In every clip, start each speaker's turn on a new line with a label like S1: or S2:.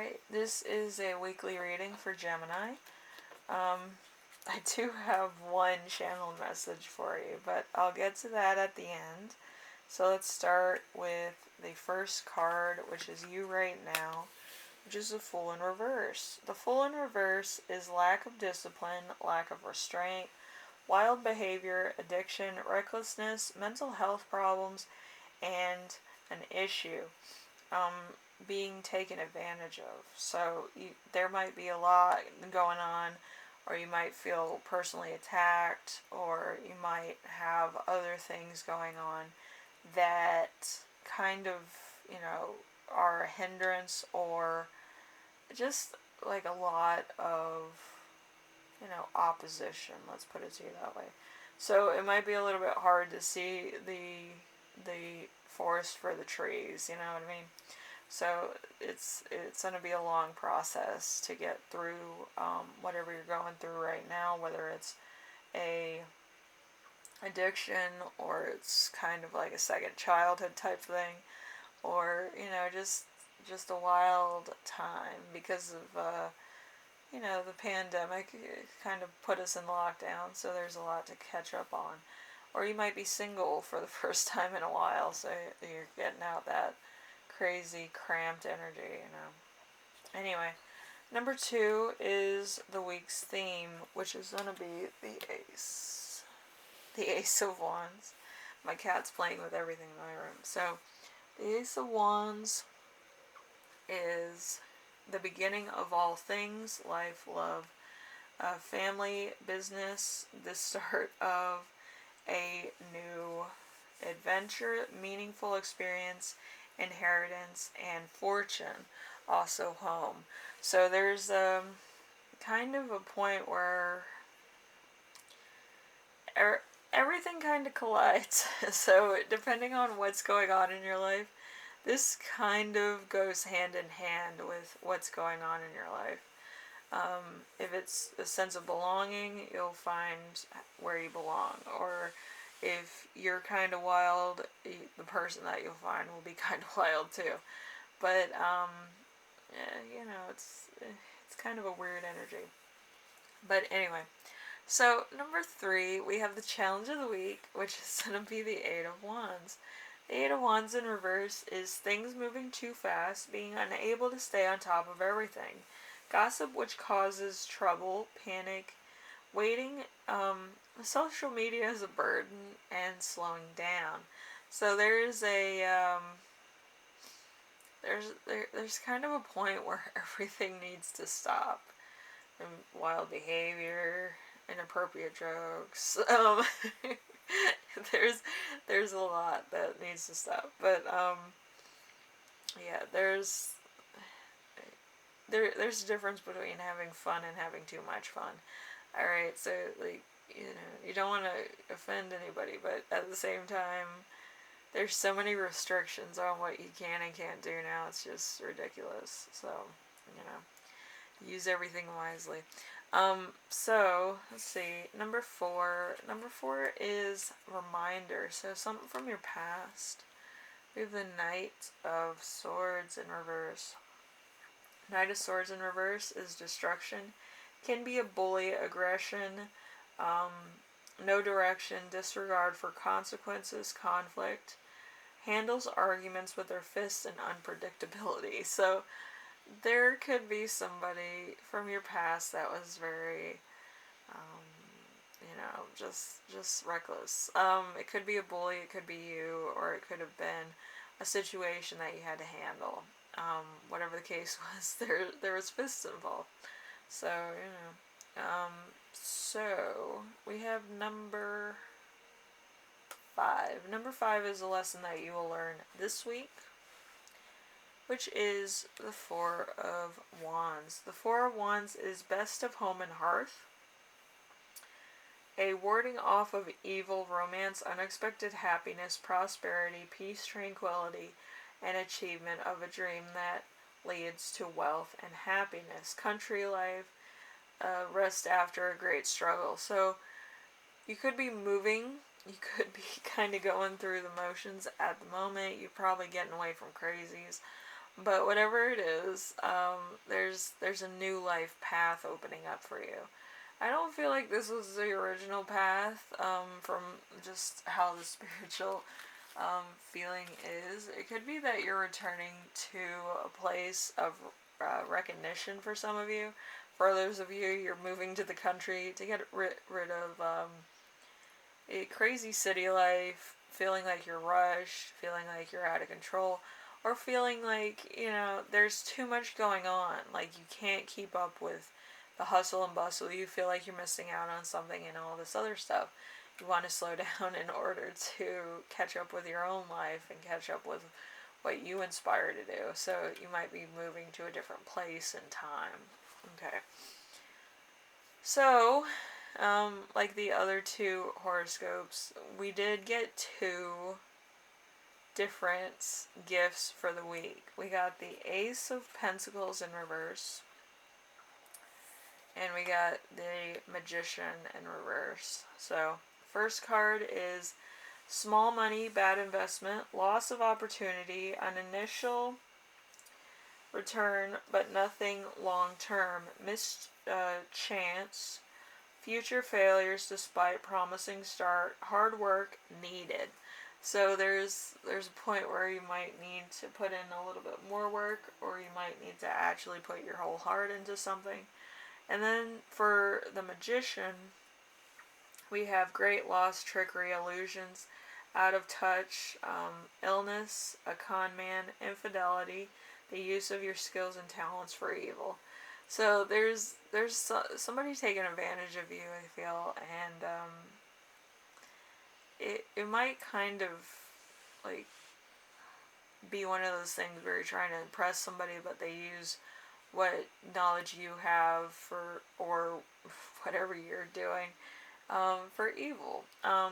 S1: Alright, this is a weekly reading for Gemini. I do have one channeled message for you, but I'll get to that at the end. So let's start with the first card, which is you right now, which is the Fool in Reverse. The Fool in Reverse is lack of discipline, lack of restraint, wild behavior, addiction, recklessness, mental health problems, and an issue being taken advantage of. So there might be a lot going on, or you might feel personally attacked, or you might have other things going on that kind of, are a hindrance, or just like a lot of, opposition. Let's put it to you that way. So it might be a little bit hard to see the forest for the trees, you know what I mean? So it's going to be a long process to get through whatever you're going through right now, whether it's a addiction, or it's kind of like a second childhood type thing, or just a wild time because of the pandemic. It kind of put us in lockdown, so there's a lot to catch up on. Or you might be single for the first time in a while, so you're getting out that crazy cramped energy. Anyway, number 2 is the week's theme, which is going to be the Ace of Wands. My cat's playing with everything in my room. So the Ace of Wands is the beginning of all things: life, love, family, business, the start of a new adventure, meaningful experience, inheritance, and fortune. Also home. So there's kind of a point where everything kind of collides. So depending on what's going on in your life, this kind of goes hand in hand with what's going on in your life. If it's a sense of belonging, you'll find where you belong. Or if you're kind of wild, the person that you'll find will be kind of wild too. But it's kind of a weird energy. But anyway, so number 3, we have the challenge of the week, which is going to be the 8 of Wands. The 8 of Wands in reverse is things moving too fast, being unable to stay on top of everything. Gossip, which causes trouble, panic, waiting, social media is a burden, and slowing down. So there's a there's kind of a point where everything needs to stop. And wild behavior, inappropriate jokes. There's a lot that needs to stop. But yeah, there's a difference between having fun and having too much fun. Alright, so you don't want to offend anybody, but at the same time, there's so many restrictions on what you can and can't do now. It's just ridiculous. So, use everything wisely. So let's see. Number 4. Number 4 is reminder. So something from your past. We have the Knight of Swords in reverse. Knight of Swords in reverse is destruction. Can be a bully, aggression, no direction, disregard for consequences, conflict. Handles arguments with their fists, and unpredictability. So there could be somebody from your past that was very, just reckless. It could be a bully, it could be you, or it could have been a situation that you had to handle. Whatever the case was, there was fists involved. So, so we have number 5. Number 5 is a lesson that you will learn this week, which is the 4 of Wands. The 4 of Wands is best of home and hearth. A warding off of evil, romance, unexpected happiness, prosperity, peace, tranquility, and achievement of a dream that leads to wealth and happiness. Country life, rest after a great struggle. So you could be moving. You could be kind of going through the motions at the moment. You're probably getting away from crazies. But whatever it is, there's a new life path opening up for you. I don't feel like this was the original path, from just how the spiritual feeling is. It could be that you're returning to a place of recognition for some of you. For others of you, you're moving to the country to get rid of a crazy city life, feeling like you're rushed, feeling like you're out of control, or feeling like, there's too much going on. Like you can't keep up with the hustle and bustle. You feel like you're missing out on something and all this other stuff. You want to slow down in order to catch up with your own life and catch up with what you inspire to do. So you might be moving to a different place in time. Okay. So, like the other two horoscopes, we did get two different gifts for the week. We got the Ace of Pentacles in reverse, and we got the Magician in reverse. So, first card is small money, bad investment, loss of opportunity, an initial return, but nothing long term, missed chance, future failures despite promising start, hard work needed. So there's a point where you might need to put in a little bit more work, or you might need to actually put your whole heart into something. And then for the Magician, we have great loss, trickery, illusions, out of touch, illness, a con man, infidelity, the use of your skills and talents for evil. So there's somebody taking advantage of you, I feel, and it might kind of like be one of those things where you're trying to impress somebody, but they use what knowledge you have for, or whatever you're doing, for evil.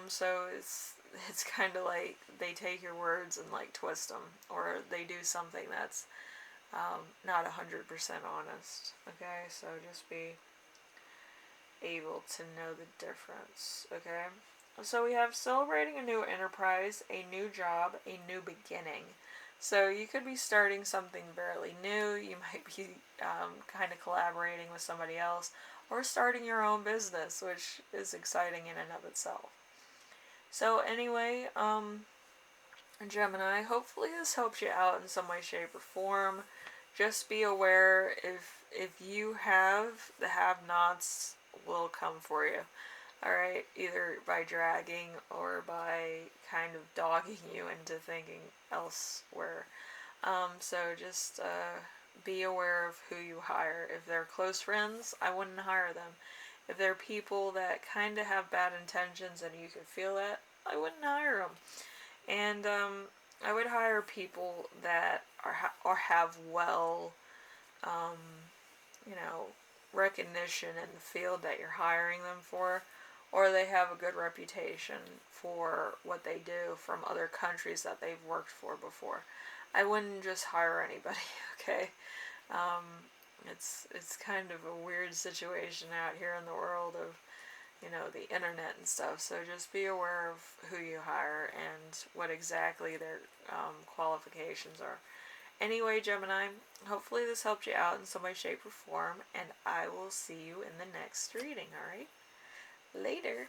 S1: So it's kind of like they take your words and like twist them, or they do something that's not 100% honest. Okay, so just be able to know the difference. Okay, so we have celebrating a new enterprise, a new job, a new beginning. So you could be starting something fairly new. You might be kind of collaborating with somebody else, or starting your own business, which is exciting in and of itself. So anyway, Gemini, hopefully this helps you out in some way, shape, or form. Just be aware if you have, the have-nots will come for you. Alright, either by dragging or by kind of dogging you into thinking elsewhere. So just be aware of who you hire. If they're close friends, I wouldn't hire them. If they're people that kind of have bad intentions and you can feel that, I wouldn't hire them. And I would hire people that are have well, recognition in the field that you're hiring them for, or they have a good reputation for what they do from other countries that they've worked for before. I wouldn't just hire anybody, okay? It's kind of a weird situation out here in the world of, the internet and stuff. So just be aware of who you hire and what exactly their qualifications are. Anyway, Gemini, hopefully this helped you out in some way, shape, or form, and I will see you in the next reading, alright? Later.